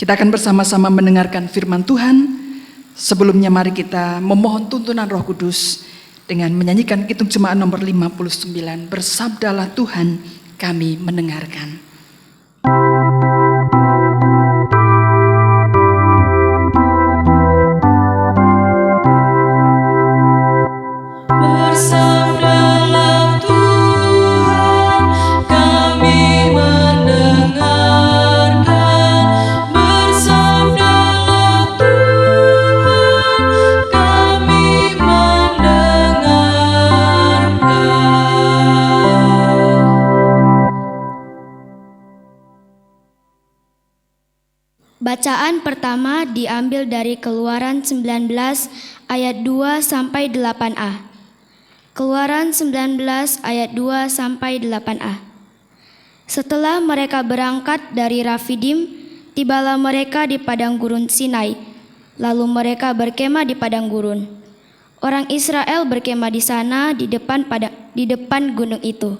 Kita akan bersama-sama mendengarkan firman Tuhan. Sebelumnya mari kita memohon tuntunan Roh Kudus dengan menyanyikan Kidung Jemaat nomor 59. Bersabdalah Tuhan, kami mendengarkan. Bacaan pertama diambil dari Keluaran 19 ayat 2 sampai 8a. Keluaran 19 ayat 2 sampai 8a. Setelah mereka berangkat dari Rafidim, tibalah mereka di padang gurun Sinai. Lalu mereka berkemah di padang gurun. Orang Israel berkemah di sana di depan gunung itu.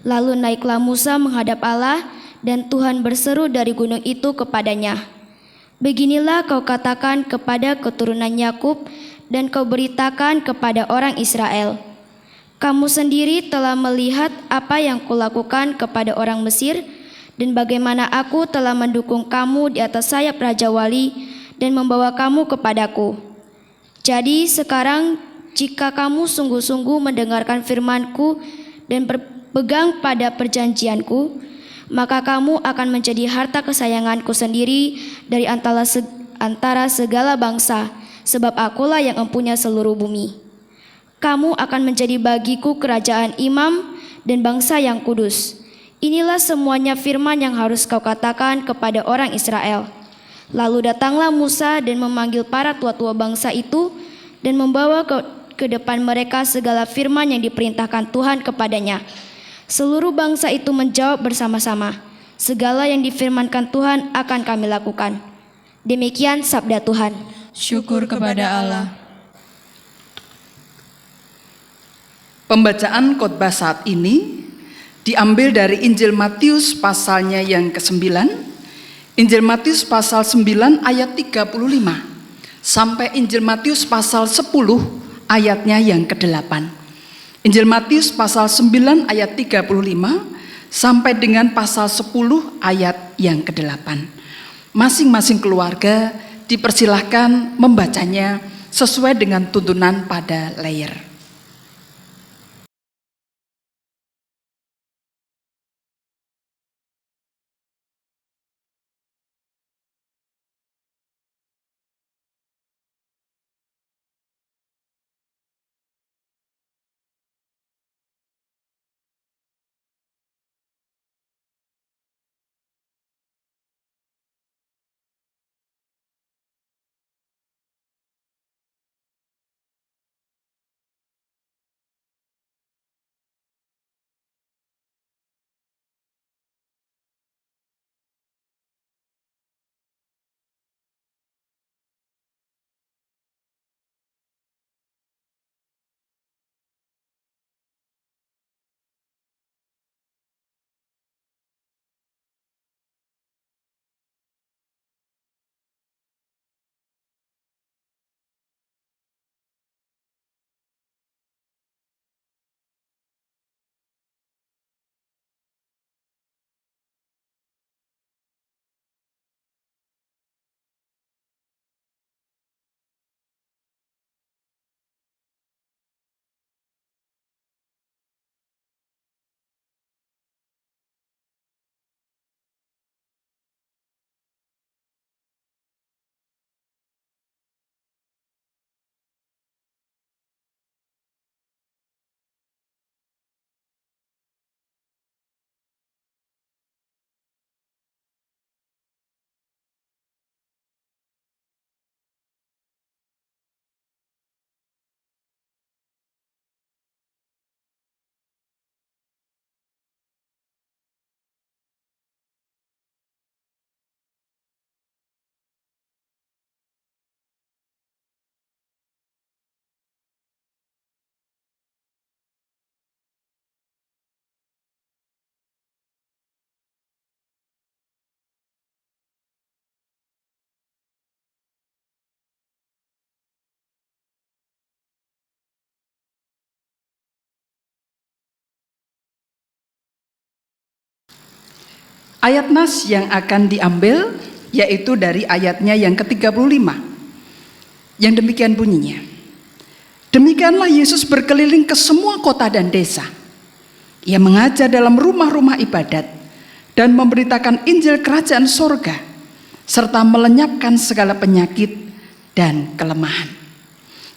Lalu naiklah Musa menghadap Allah, dan Tuhan berseru dari gunung itu kepadanya, "Beginilah kau katakan kepada keturunan Yakub, dan kau beritakan kepada orang Israel, kamu sendiri telah melihat apa yang kulakukan kepada orang Mesir, dan bagaimana aku telah mendukung kamu di atas sayap Raja Wali dan membawa kamu kepadaku. Jadi sekarang jika kamu sungguh-sungguh mendengarkan firman-Ku dan berpegang pada perjanjian-Ku, maka kamu akan menjadi harta kesayangan-Ku sendiri dari antara segala bangsa, sebab Akulah yang empunya seluruh bumi. Kamu akan menjadi bagiku kerajaan imam dan bangsa yang kudus. Inilah semuanya firman yang harus kau katakan kepada orang Israel." Lalu datanglah Musa dan memanggil para tua-tua bangsa itu dan membawa ke depan mereka segala firman yang diperintahkan Tuhan kepadanya. Seluruh bangsa itu menjawab bersama-sama, "Segala yang difirmankan Tuhan akan kami lakukan." Demikian sabda Tuhan. Syukur kepada Allah. Pembacaan khotbah saat ini diambil dari Injil Matius pasalnya yang ke-9, Injil Matius pasal 9 ayat 35, sampai Injil Matius pasal 10 ayatnya yang ke-8. Injil Matius pasal 9 ayat 35 sampai dengan pasal 10 ayat yang ke-8. Masing-masing keluarga dipersilahkan membacanya sesuai dengan tuntunan pada layar. Ayat nas yang akan diambil yaitu dari ayatnya yang ke-35, yang demikian bunyinya. Demikianlah Yesus berkeliling ke semua kota dan desa. Ia mengajar dalam rumah-rumah ibadat dan memberitakan Injil kerajaan sorga, serta melenyapkan segala penyakit dan kelemahan.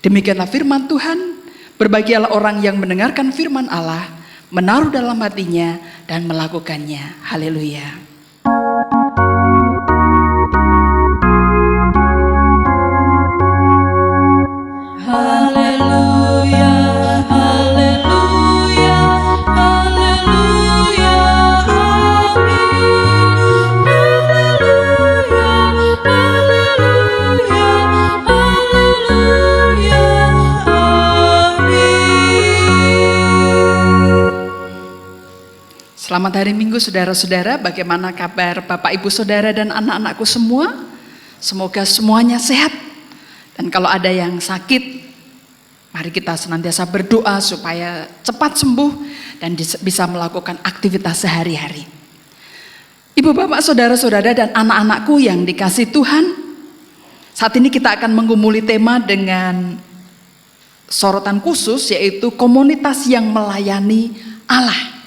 Demikianlah firman Tuhan. Berbahagialah orang yang mendengarkan firman Allah, menaruh dalam hatinya dan melakukannya. Haleluya. Haleluya, haleluya, haleluya, amin. Haleluya, haleluya, haleluya, amin. Selamat hari Minggu saudara-saudara. Bagaimana kabar Bapak Ibu Saudara dan anak-anakku semua? Semoga semuanya sehat. Dan kalau ada yang sakit, mari kita senantiasa berdoa supaya cepat sembuh dan bisa melakukan aktivitas sehari-hari. Ibu bapak saudara-saudara dan anak-anakku yang dikasih Tuhan, saat ini kita akan menggumuli tema dengan sorotan khusus, yaitu komunitas yang melayani Allah.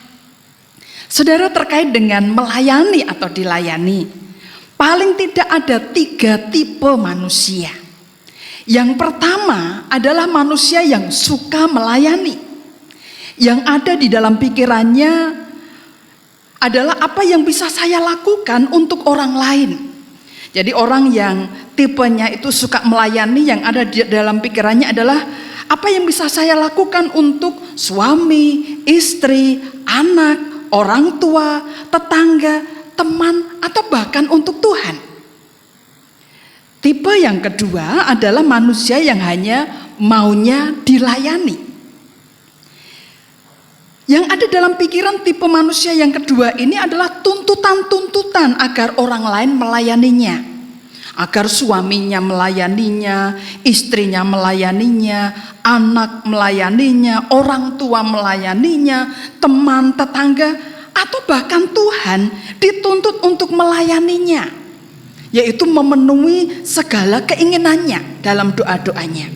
Saudara, terkait dengan melayani atau dilayani, paling tidak ada 3 tipe manusia. Yang pertama adalah manusia yang suka melayani. Yang ada di dalam pikirannya adalah apa yang bisa saya lakukan untuk orang lain. Jadi orang yang tipenya itu suka melayani, yang ada di dalam pikirannya adalah apa yang bisa saya lakukan untuk suami, istri, anak, orang tua, tetangga, teman, atau bahkan untuk Tuhan. Tipe yang kedua adalah manusia yang hanya maunya dilayani. Yang ada dalam pikiran tipe manusia yang kedua ini adalah tuntutan-tuntutan agar orang lain melayaninya. Agar suaminya melayaninya, istrinya melayaninya, anak melayaninya, orang tua melayaninya, teman, tetangga, atau bahkan Tuhan dituntut untuk melayaninya, yaitu memenuhi segala keinginannya dalam doa-doanya.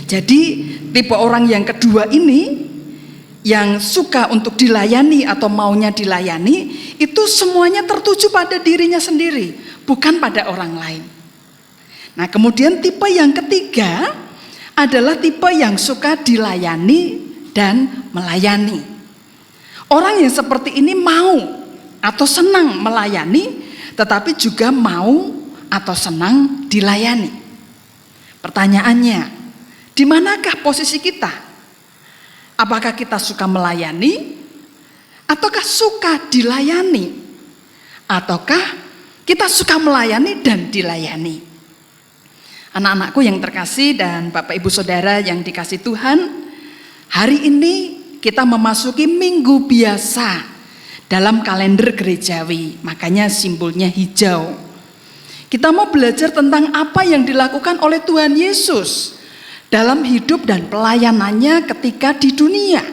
Jadi tipe orang yang kedua ini yang suka untuk dilayani atau maunya dilayani, itu semuanya tertuju pada dirinya sendiri, bukan pada orang lain. Nah, kemudian tipe yang ketiga adalah tipe yang suka dilayani dan melayani. Orang yang seperti ini mau atau senang melayani, tetapi juga mau atau senang dilayani. Pertanyaannya, di manakah posisi kita? Apakah kita suka melayani, ataukah suka dilayani, ataukah kita suka melayani dan dilayani? Anak-anakku yang terkasih dan Bapak Ibu Saudara yang dikasih Tuhan, hari ini kita memasuki minggu biasa dalam kalender gerejawi, makanya simbolnya hijau. Kita mau belajar tentang apa yang dilakukan oleh Tuhan Yesus dalam hidup dan pelayanannya ketika di dunia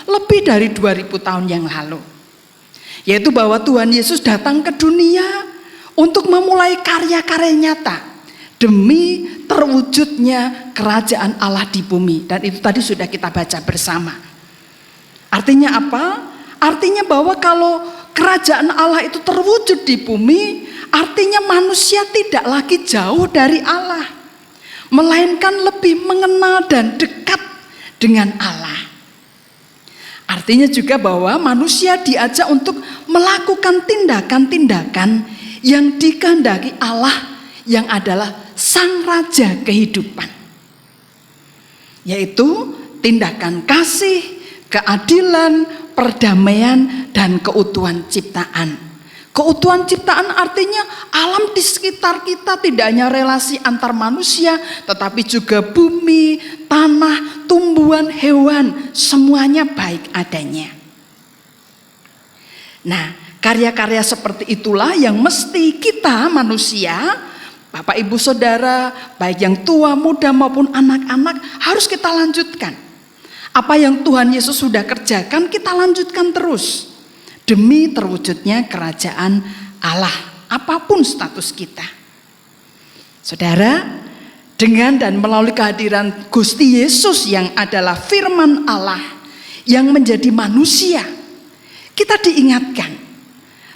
lebih dari 2000 tahun yang lalu. Yaitu bahwa Tuhan Yesus datang ke dunia untuk memulai karya-karya nyata demi terwujudnya kerajaan Allah di bumi. Dan itu tadi sudah kita baca bersama. Artinya apa? Artinya bahwa kalau kerajaan Allah itu terwujud di bumi, artinya manusia tidak lagi jauh dari Allah, melainkan lebih mengenal dan dekat dengan Allah. Artinya juga bahwa manusia diajak untuk melakukan tindakan-tindakan yang dikehendaki Allah yang adalah Sang Raja kehidupan. Yaitu tindakan kasih, keadilan, perdamaian, dan keutuhan ciptaan. Keutuhan ciptaan artinya alam di sekitar kita tidak hanya relasi antar manusia, tetapi juga bumi, tanah, tumbuhan, hewan, semuanya baik adanya. Nah, karya-karya seperti itulah yang mesti kita manusia, Bapak Ibu Saudara, baik yang tua, muda maupun anak-anak, harus kita lanjutkan. Apa yang Tuhan Yesus sudah kerjakan, kita lanjutkan terus demi terwujudnya kerajaan Allah, apapun status kita. Saudara, dengan dan melalui kehadiran Gusti Yesus yang adalah firman Allah yang menjadi manusia, kita diingatkan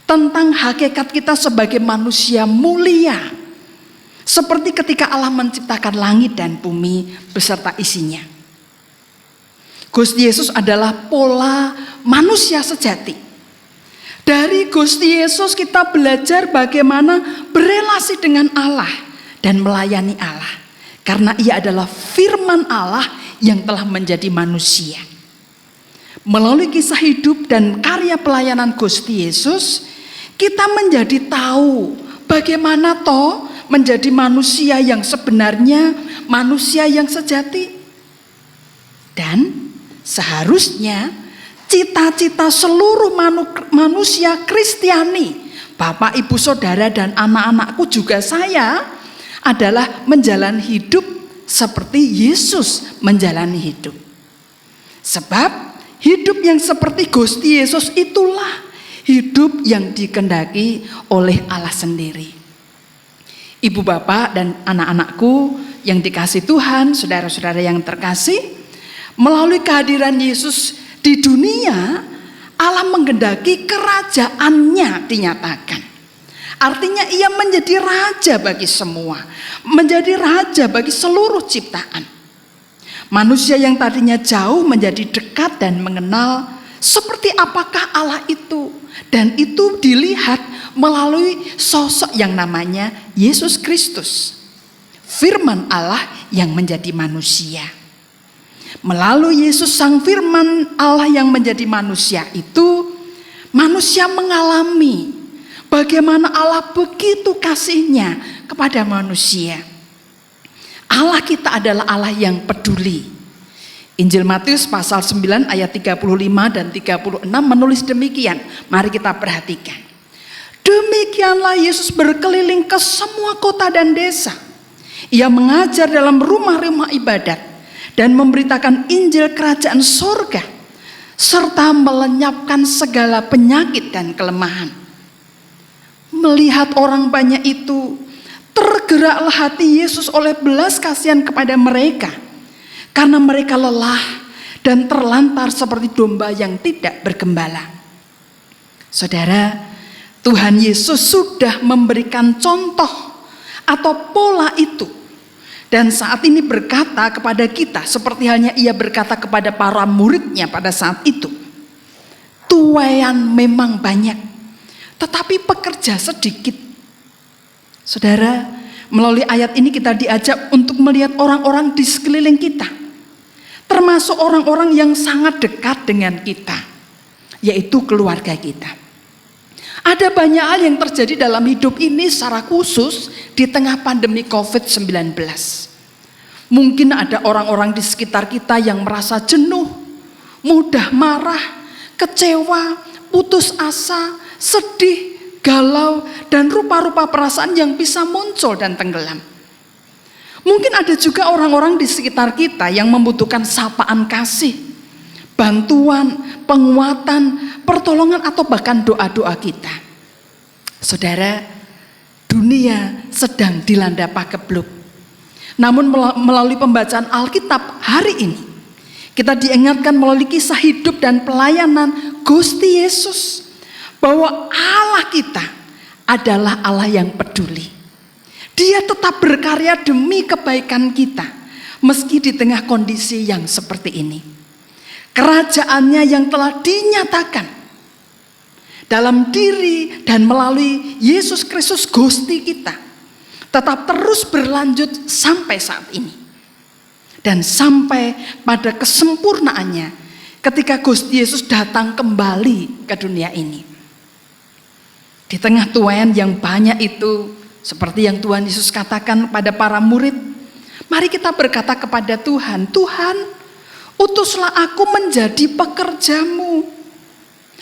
tentang hakikat kita sebagai manusia mulia, seperti ketika Allah menciptakan langit dan bumi beserta isinya. Gusti Yesus adalah pola manusia sejati. Dari Gusti Yesus kita belajar bagaimana berelasi dengan Allah dan melayani Allah. Karena ia adalah firman Allah yang telah menjadi manusia. Melalui kisah hidup dan karya pelayanan Gusti Yesus, kita menjadi tahu bagaimana toh menjadi manusia yang sebenarnya, manusia yang sejati. Dan seharusnya cita-cita seluruh manusia Kristiani, Bapak, Ibu, Saudara, dan anak-anakku juga saya, adalah menjalani hidup seperti Yesus menjalani hidup. Sebab hidup yang seperti Gusti Yesus itulah hidup yang dikehendaki oleh Allah sendiri. Ibu, Bapak, dan anak-anakku yang dikasih Tuhan, saudara-saudara yang terkasih, melalui kehadiran Yesus di dunia, Allah menghendaki kerajaannya dinyatakan. Artinya ia menjadi raja bagi semua, menjadi raja bagi seluruh ciptaan. Manusia yang tadinya jauh menjadi dekat dan mengenal seperti apakah Allah itu. Dan itu dilihat melalui sosok yang namanya Yesus Kristus, firman Allah yang menjadi manusia. Melalui Yesus sang firman Allah yang menjadi manusia itu, manusia mengalami bagaimana Allah begitu kasihnya kepada manusia. Allah kita adalah Allah yang peduli. Injil Matius pasal 9 ayat 35 dan 36 menulis demikian. Mari kita perhatikan. Demikianlah Yesus berkeliling ke semua kota dan desa. Ia mengajar dalam rumah-rumah ibadat dan memberitakan Injil kerajaan sorga, serta melenyapkan segala penyakit dan kelemahan. Melihat orang banyak itu, tergeraklah hati Yesus oleh belas kasihan kepada mereka, karena mereka lelah dan terlantar seperti domba yang tidak bergembala. Saudara, Tuhan Yesus sudah memberikan contoh atau pola itu, dan saat ini berkata kepada kita seperti halnya ia berkata kepada para muridnya pada saat itu. Tuaian memang banyak, tetapi pekerja sedikit. Saudara, melalui ayat ini kita diajak untuk melihat orang-orang di sekeliling kita, termasuk orang-orang yang sangat dekat dengan kita, yaitu keluarga kita. Ada banyak hal yang terjadi dalam hidup ini secara khusus di tengah pandemi COVID-19. Mungkin ada orang-orang di sekitar kita yang merasa jenuh, mudah marah, kecewa, putus asa, sedih, galau, dan rupa-rupa perasaan yang bisa muncul dan tenggelam. Mungkin ada juga orang-orang di sekitar kita yang membutuhkan sapaan kasih, bantuan, penguatan, pertolongan, atau bahkan doa-doa kita. Saudara, dunia sedang dilanda pagebluk. Namun melalui pembacaan Alkitab hari ini, kita diingatkan melalui kisah hidup dan pelayanan Gusti Yesus, bahwa Allah kita adalah Allah yang peduli. Dia tetap berkarya demi kebaikan kita, meski di tengah kondisi yang seperti ini. Kerajaannya yang telah dinyatakan dalam diri dan melalui Yesus Kristus Gusti kita, tetap terus berlanjut sampai saat ini. Dan sampai pada kesempurnaannya ketika Gusti Yesus datang kembali ke dunia ini. Di tengah tuaian yang banyak itu, seperti yang Tuhan Yesus katakan pada para murid, mari kita berkata kepada Tuhan, Tuhan, utuslah aku menjadi pekerjamu,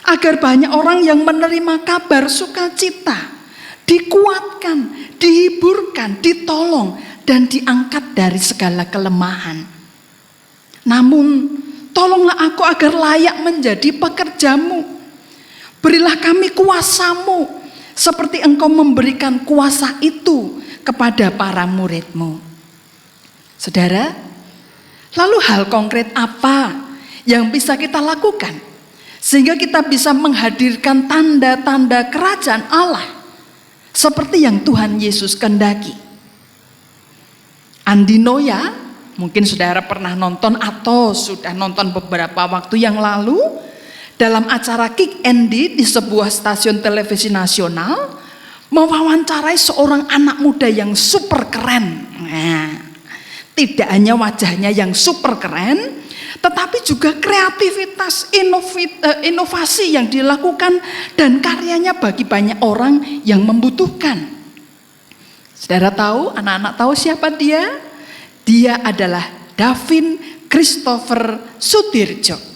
agar banyak orang yang menerima kabar sukacita, dikuatkan, dihiburkan, ditolong, dan diangkat dari segala kelemahan. Namun, tolonglah aku agar layak menjadi pekerjamu. Berilah kami kuasamu, seperti engkau memberikan kuasa itu kepada para muridmu. Saudara, lalu hal konkret apa yang bisa kita lakukan sehingga kita bisa menghadirkan tanda-tanda kerajaan Allah seperti yang Tuhan Yesus kehendaki? Andinoya, mungkin saudara pernah nonton atau sudah nonton beberapa waktu yang lalu dalam acara Kick Andy di sebuah stasiun televisi nasional, mewawancarai seorang anak muda yang super keren. Nah, tidak hanya wajahnya yang super keren, tetapi juga kreativitas, inovasi yang dilakukan dan karyanya bagi banyak orang yang membutuhkan. Saudara tahu, anak-anak tahu siapa dia? Dia adalah Davin Christopher Sutirjo.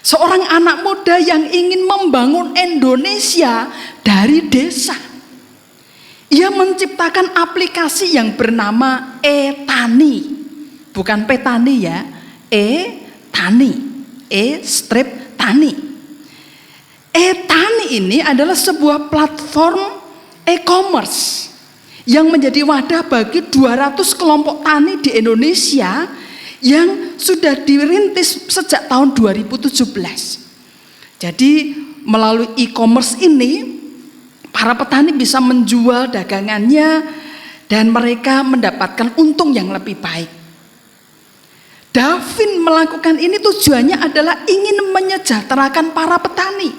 Seorang anak muda yang ingin membangun Indonesia dari desa. Ia menciptakan aplikasi yang bernama E-Tani. Bukan Petani ya, E-Tani, E-Tani. E-Tani ini adalah sebuah platform e-commerce yang menjadi wadah bagi 200 kelompok tani di Indonesia yang sudah dirintis sejak tahun 2017. Jadi melalui e-commerce ini para petani bisa menjual dagangannya dan mereka mendapatkan untung yang lebih baik. Davin melakukan ini tujuannya adalah ingin menyejahterakan para petani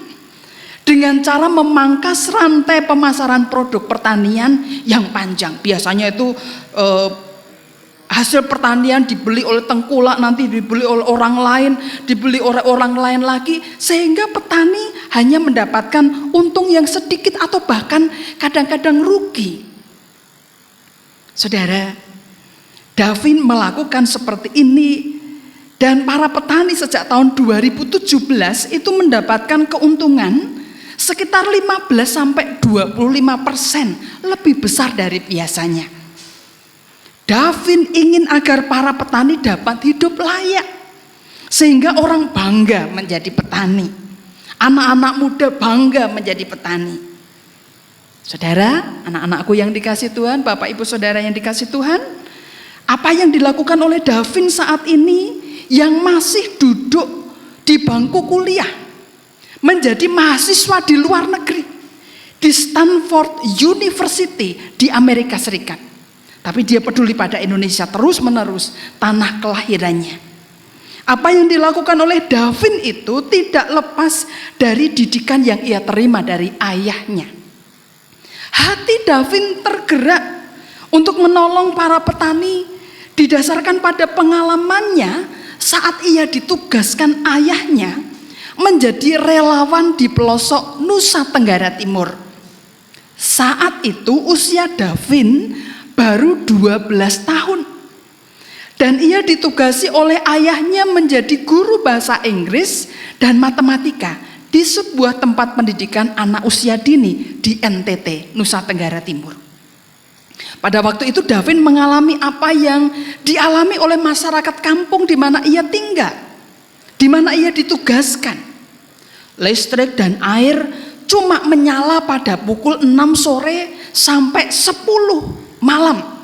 dengan cara memangkas rantai pemasaran produk pertanian yang panjang. Biasanya itu hasil pertanian dibeli oleh tengkulak, nanti dibeli oleh orang lain, dibeli oleh orang lain lagi, sehingga petani hanya mendapatkan untung yang sedikit atau bahkan kadang-kadang rugi. Saudara, Davin melakukan seperti ini Dan para petani sejak tahun 2017 itu mendapatkan keuntungan sekitar 15-25% lebih besar dari biasanya. Davin ingin agar para petani dapat hidup layak, sehingga orang bangga menjadi petani. Anak-anak muda bangga menjadi petani. Saudara, anak-anakku yang dikasih Tuhan, Bapak Ibu Saudara yang dikasih Tuhan, apa yang dilakukan oleh Davin saat ini yang masih duduk di bangku kuliah, menjadi mahasiswa di luar negeri, di Stanford University di Amerika Serikat. Tapi dia peduli pada Indonesia terus-menerus, tanah kelahirannya. Apa yang dilakukan oleh Davin itu tidak lepas dari didikan yang ia terima dari ayahnya. Hati Davin tergerak untuk menolong para petani didasarkan pada pengalamannya saat ia ditugaskan ayahnya menjadi relawan di pelosok Nusa Tenggara Timur. Saat itu usia Davin baru 12 tahun. Dan ia ditugasi oleh ayahnya menjadi guru bahasa Inggris dan matematika di sebuah tempat pendidikan anak usia dini di NTT, Nusa Tenggara Timur. Pada waktu itu Davin mengalami apa yang dialami oleh masyarakat kampung di mana ia tinggal, di mana ia ditugaskan. Listrik dan air cuma menyala pada pukul 6 sore sampai 10 malam.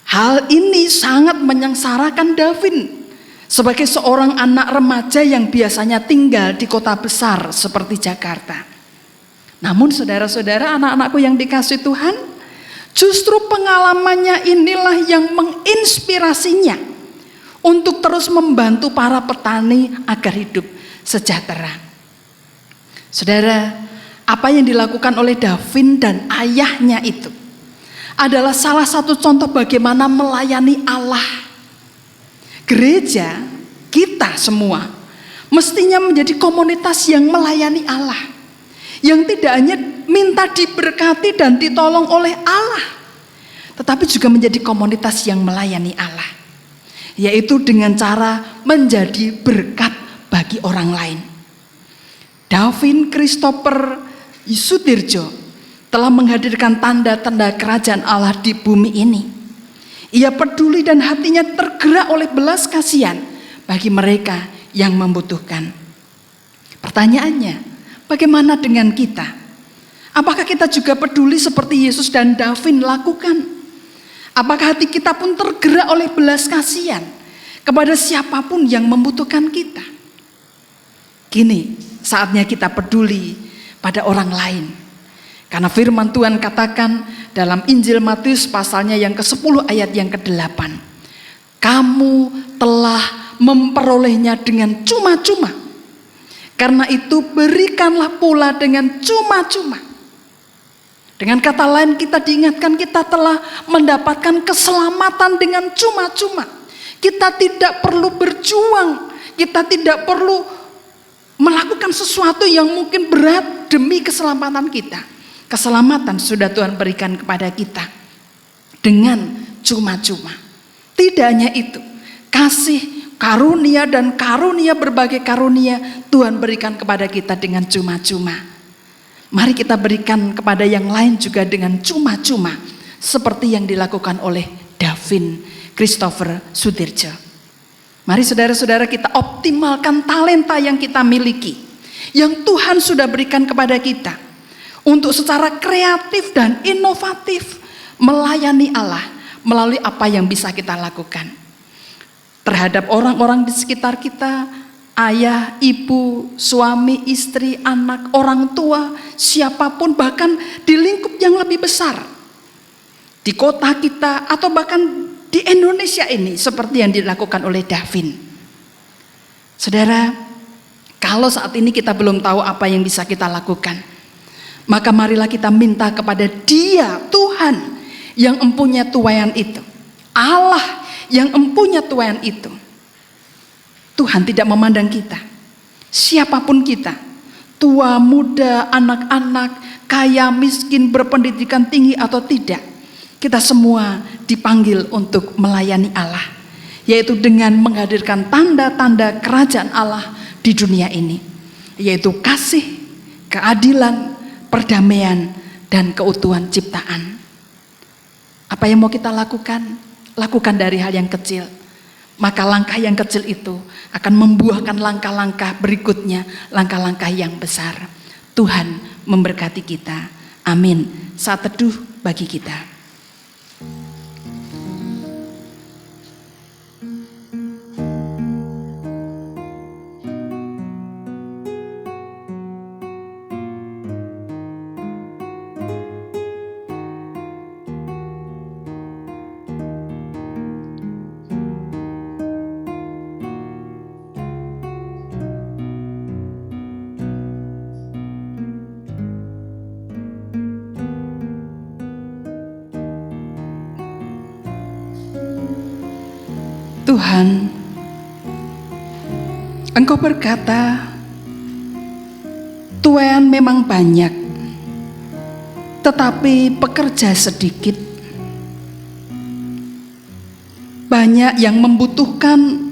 Hal ini sangat menyengsarakan Davin sebagai seorang anak remaja yang biasanya tinggal di kota besar seperti Jakarta. Namun saudara-saudara, anak-anakku yang dikasih Tuhan, justru pengalamannya inilah yang menginspirasinya untuk terus membantu para petani agar hidup sejahtera. Saudara, apa yang dilakukan oleh Davin dan ayahnya itu adalah salah satu contoh bagaimana melayani Allah. Gereja, kita semua mestinya menjadi komunitas yang melayani Allah, yang tidak hanya minta diberkati dan ditolong oleh Allah, tetapi juga menjadi komunitas yang melayani Allah, yaitu dengan cara menjadi berkat bagi orang lain. Davin Christopher Sudirjo telah menghadirkan tanda-tanda kerajaan Allah di bumi ini. Ia peduli dan hatinya tergerak oleh belas kasihan bagi mereka yang membutuhkan. Pertanyaannya, bagaimana dengan kita? Apakah kita juga peduli seperti Yesus dan Davin lakukan? Apakah hati kita pun tergerak oleh belas kasihan kepada siapapun yang membutuhkan kita? Kini saatnya kita peduli pada orang lain. Karena firman Tuhan katakan dalam Injil Matius pasalnya yang ke-10 ayat yang ke-8. Kamu telah memperolehnya dengan cuma-cuma. Karena itu berikanlah pula dengan cuma-cuma. Dengan kata lain kita diingatkan kita telah mendapatkan keselamatan dengan cuma-cuma. Kita tidak perlu berjuang. Kita tidak perlu melakukan sesuatu yang mungkin berat demi keselamatan kita. Keselamatan sudah Tuhan berikan kepada kita dengan cuma-cuma. Tidak hanya itu, kasih, karunia dan karunia berbagai karunia Tuhan berikan kepada kita dengan cuma-cuma. Mari kita berikan kepada yang lain juga dengan cuma-cuma, seperti yang dilakukan oleh Davin Christopher Sudirjo. Mari saudara-saudara kita optimalkan talenta yang kita miliki, yang Tuhan sudah berikan kepada kita, untuk secara kreatif dan inovatif melayani Allah melalui apa yang bisa kita lakukan terhadap orang-orang di sekitar kita, ayah, ibu, suami, istri, anak, orang tua, siapapun, bahkan di lingkup yang lebih besar, di kota kita atau bahkan di Indonesia ini seperti yang dilakukan oleh Davin. Saudara, kalau saat ini kita belum tahu apa yang bisa kita lakukan, maka marilah kita minta kepada Dia, Tuhan yang empunya tuaian itu, Allah yang empunya tuaian itu. Tuhan tidak memandang kita, siapapun kita, tua, muda, anak-anak, kaya, miskin, berpendidikan tinggi atau tidak, kita semua dipanggil untuk melayani Allah yaitu dengan menghadirkan tanda-tanda kerajaan Allah di dunia ini, yaitu kasih, keadilan, perdamaian, dan keutuhan ciptaan. Apa yang mau kita lakukan? Lakukan dari hal yang kecil. Maka langkah yang kecil itu akan membuahkan langkah-langkah berikutnya, langkah-langkah yang besar. Tuhan memberkati kita. Amin. Saat teduh bagi kita. Tuhan, Engkau berkata, tuaian memang banyak, tetapi pekerja sedikit. Banyak yang membutuhkan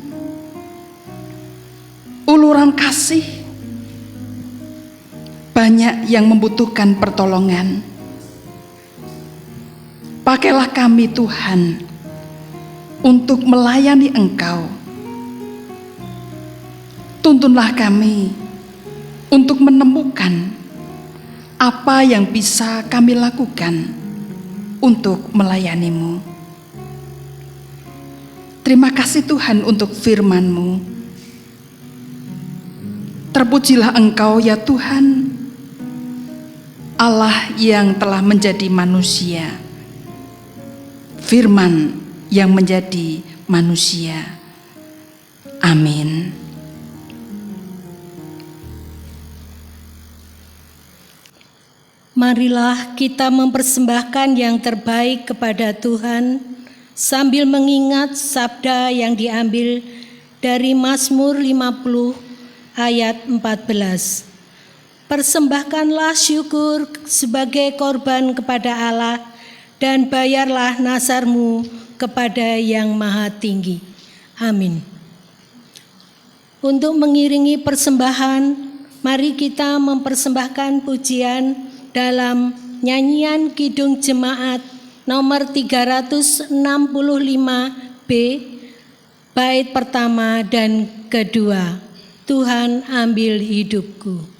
uluran kasih, banyak yang membutuhkan pertolongan. Pakailah kami Tuhan untuk melayani Engkau. Tuntunlah kami untuk menemukan apa yang bisa kami lakukan untuk melayani-Mu. Terima kasih Tuhan untuk firman-Mu. Terpujilah Engkau ya Tuhan, Allah yang telah menjadi manusia, firman yang menjadi manusia. Amin. Marilah kita mempersembahkan yang terbaik kepada Tuhan sambil mengingat sabda yang diambil dari Mazmur 50 ayat 14. Persembahkanlah syukur sebagai korban kepada Allah dan bayarlah nazarmu kepada Yang Maha Tinggi. Amin. Untuk mengiringi persembahan, mari kita mempersembahkan pujian dalam nyanyian Kidung Jemaat nomor 365B, bait pertama dan kedua. Tuhan ambil hidupku.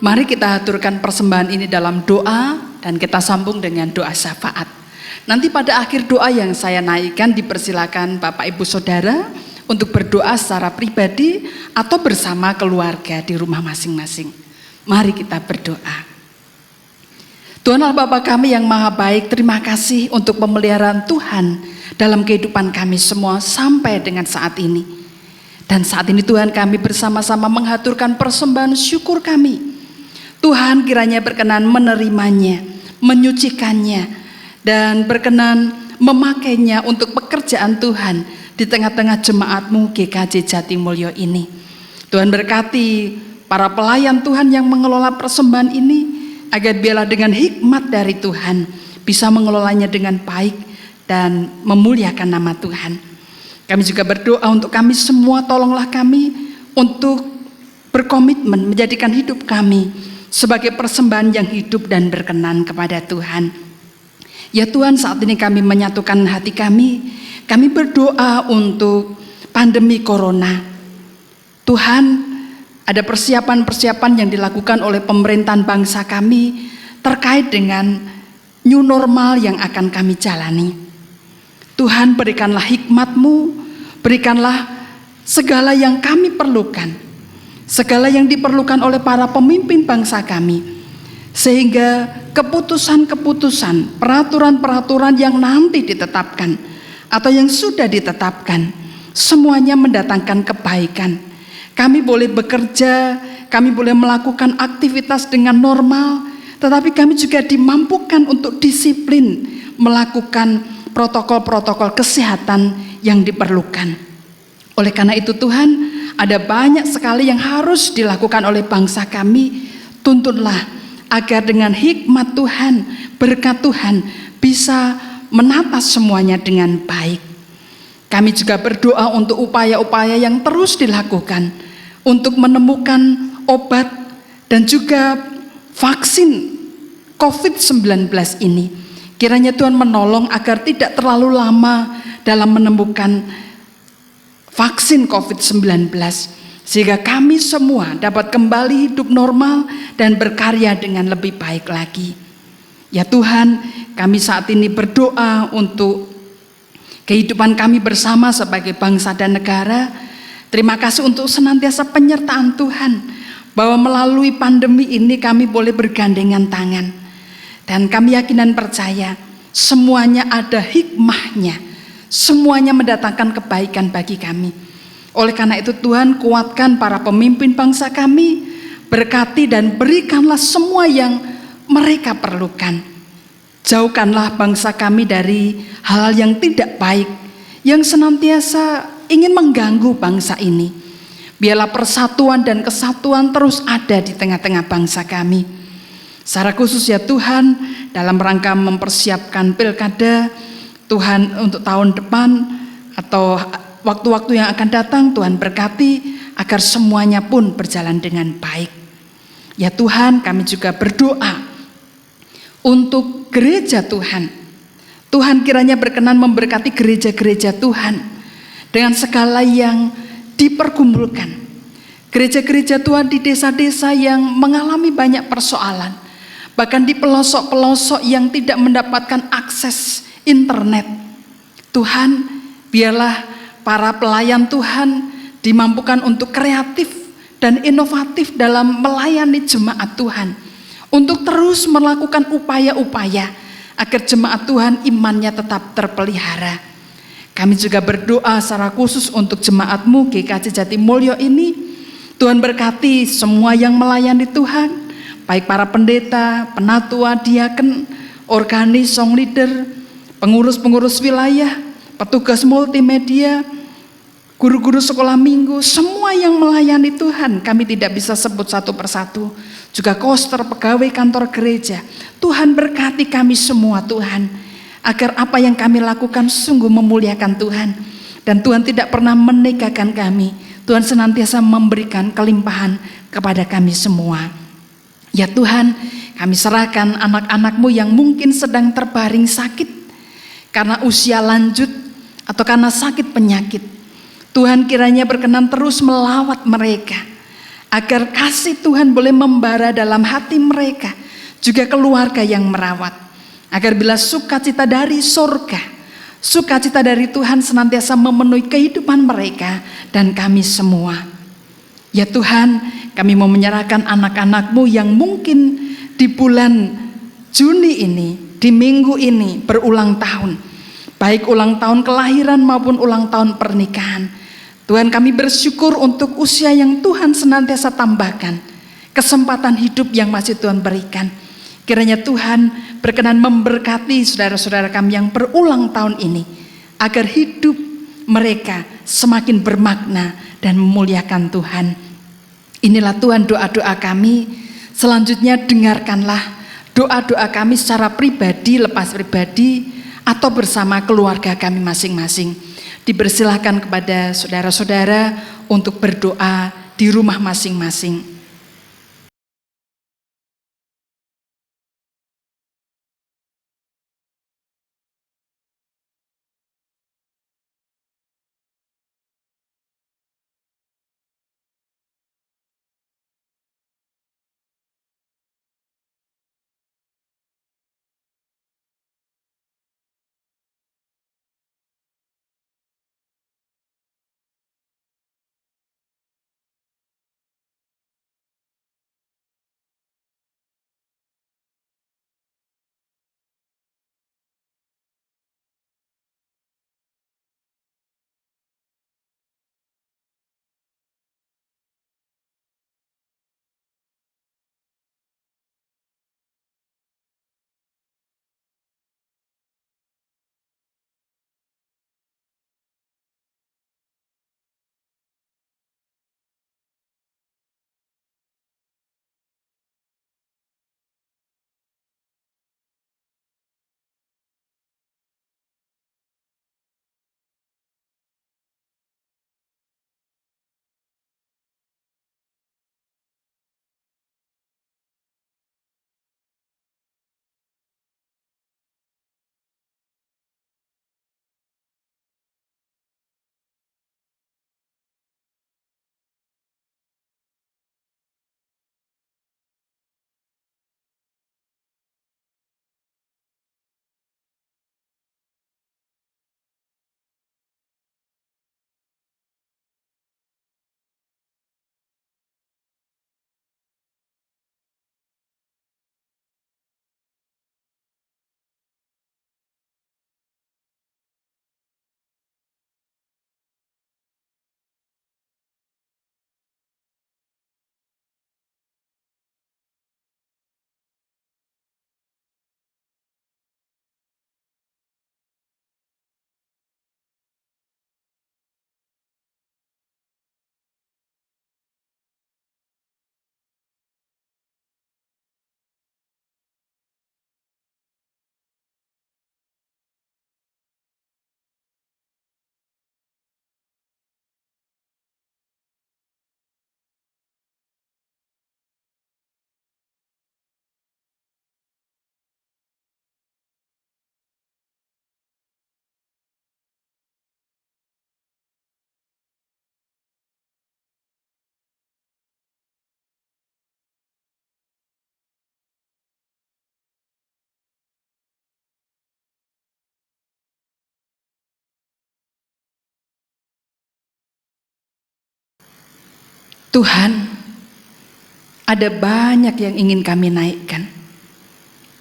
Mari kita aturkan persembahan ini dalam doa dan kita sambung dengan doa syafaat. Nanti pada akhir doa yang saya naikkan dipersilakan Bapak Ibu Saudara untuk berdoa secara pribadi atau bersama keluarga di rumah masing-masing. Mari kita berdoa. Tuhan Allah Bapa kami yang maha baik, terima kasih untuk pemeliharaan Tuhan dalam kehidupan kami semua sampai dengan saat ini. Dan saat ini Tuhan kami bersama-sama mengaturkan persembahan syukur kami. Tuhan kiranya berkenan menerimanya, menyucikannya, dan berkenan memakainya untuk pekerjaan Tuhan di tengah-tengah jemaat-Mu GKJ Jatimulyo ini. Tuhan berkati para pelayan Tuhan yang mengelola persembahan ini, agar biarlah dengan hikmat dari Tuhan bisa mengelolanya dengan baik dan memuliakan nama Tuhan. Kami juga berdoa untuk kami semua, tolonglah kami untuk berkomitmen menjadikan hidup kami sebagai persembahan yang hidup dan berkenan kepada Tuhan. Ya Tuhan, saat ini kami menyatukan hati kami berdoa untuk pandemi corona. Tuhan, ada persiapan-persiapan yang dilakukan oleh pemerintahan bangsa kami terkait dengan new normal yang akan kami jalani. Tuhan, berikanlah hikmat-Mu, berikanlah segala yang kami perlukan, segala yang diperlukan oleh para pemimpin bangsa kami, sehingga keputusan-keputusan, peraturan-peraturan yang nanti ditetapkan atau yang sudah ditetapkan, semuanya mendatangkan kebaikan. Kami boleh bekerja, kami boleh melakukan aktivitas dengan normal, tetapi kami juga dimampukan untuk disiplin melakukan protokol-protokol kesehatan yang diperlukan. Oleh karena itu Tuhan, ada banyak sekali yang harus dilakukan oleh bangsa kami. Tuntunlah agar dengan hikmat Tuhan, berkat Tuhan bisa menata semuanya dengan baik. Kami juga berdoa untuk upaya-upaya yang terus dilakukan untuk menemukan obat dan juga vaksin COVID-19 ini. Kiranya Tuhan menolong agar tidak terlalu lama dalam menemukan vaksin COVID-19, sehingga kami semua dapat kembali hidup normal dan berkarya dengan lebih baik lagi. Ya Tuhan, kami saat ini berdoa untuk kehidupan kami bersama sebagai bangsa dan negara. Terima kasih untuk senantiasa penyertaan Tuhan, bahwa melalui pandemi ini kami boleh bergandengan tangan. Dan kami yakin dan percaya semuanya ada hikmahnya, semuanya mendatangkan kebaikan bagi kami. Oleh karena itu Tuhan, kuatkan para pemimpin bangsa kami, berkati dan berikanlah semua yang mereka perlukan. Jauhkanlah bangsa kami dari hal yang tidak baik, yang senantiasa ingin mengganggu bangsa ini. Biarlah persatuan dan kesatuan terus ada di tengah-tengah bangsa kami. Secara khusus ya Tuhan, dalam rangka mempersiapkan pilkada Tuhan untuk tahun depan atau waktu-waktu yang akan datang, Tuhan berkati agar semuanya pun berjalan dengan baik. Ya Tuhan, kami juga berdoa untuk gereja Tuhan. Tuhan kiranya berkenan memberkati gereja-gereja Tuhan dengan segala yang dipergumulkan. Gereja-gereja Tuhan di desa-desa yang mengalami banyak persoalan, bahkan di pelosok-pelosok yang tidak mendapatkan akses internet. Tuhan, biarlah para pelayan Tuhan dimampukan untuk kreatif dan inovatif dalam melayani jemaat Tuhan, untuk terus melakukan upaya-upaya agar jemaat Tuhan imannya tetap terpelihara. Kami juga berdoa secara khusus untuk jemaat-Mu GKJ Jatimulyo ini. Tuhan berkati semua yang melayani Tuhan, baik para pendeta, penatua, diaken, organis, song leader, pengurus-pengurus wilayah, petugas multimedia, guru-guru sekolah minggu, semua yang melayani Tuhan. Kami tidak bisa sebut satu persatu. Juga koster, pegawai kantor gereja. Tuhan berkati kami semua Tuhan, agar apa yang kami lakukan sungguh memuliakan Tuhan. Dan Tuhan tidak pernah meninggalkan kami. Tuhan senantiasa memberikan kelimpahan kepada kami semua. Ya Tuhan, kami serahkan anak-anak-Mu yang mungkin sedang terbaring sakit karena usia lanjut atau karena sakit penyakit. Tuhan kiranya berkenan terus melawat mereka, agar kasih Tuhan boleh membara dalam hati mereka, juga keluarga yang merawat. Agar bila sukacita dari surga, sukacita dari Tuhan senantiasa memenuhi kehidupan mereka dan kami semua. Ya Tuhan, kami mau menyerahkan anak-anak-Mu yang mungkin di bulan Juni ini, di minggu ini berulang tahun, baik ulang tahun kelahiran maupun ulang tahun pernikahan. Tuhan, kami bersyukur untuk usia yang Tuhan senantiasa tambahkan, kesempatan hidup yang masih Tuhan berikan. Kiranya Tuhan berkenan memberkati saudara-saudara kami yang berulang tahun ini, agar hidup mereka semakin bermakna dan memuliakan Tuhan. Inilah Tuhan doa-doa kami. Selanjutnya dengarkanlah doa-doa kami secara pribadi, lepas pribadi, atau bersama keluarga kami masing-masing. Dipersilahkan kepada saudara-saudara untuk berdoa di rumah masing-masing. Tuhan, ada banyak yang ingin kami naikkan.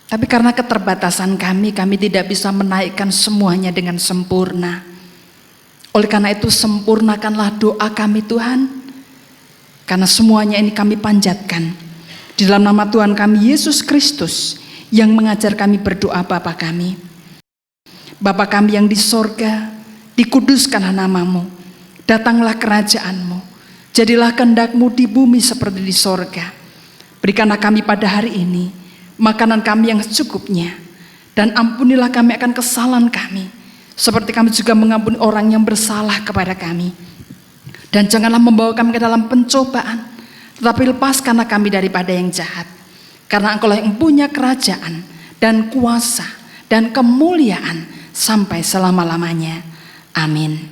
Tapi karena keterbatasan kami tidak bisa menaikkan semuanya dengan sempurna. Oleh karena itu sempurnakanlah doa kami Tuhan. Karena semuanya ini kami panjatkan di dalam nama Tuhan kami Yesus Kristus yang mengajar kami berdoa Bapa kami. Bapa kami yang di sorga, dikuduskanlah namamu, datanglah kerajaanmu. Jadilah kehendak-Mu di bumi seperti di sorga. Berikanlah kami pada hari ini makanan kami yang secukupnya. Dan ampunilah kami akan kesalahan kami, seperti kami juga mengampuni orang yang bersalah kepada kami. Dan janganlah membawa kami ke dalam pencobaan, tetapi lepaskanlah kami daripada yang jahat. Karena Engkau lah yang punya kerajaan dan kuasa dan kemuliaan sampai selama-lamanya. Amin.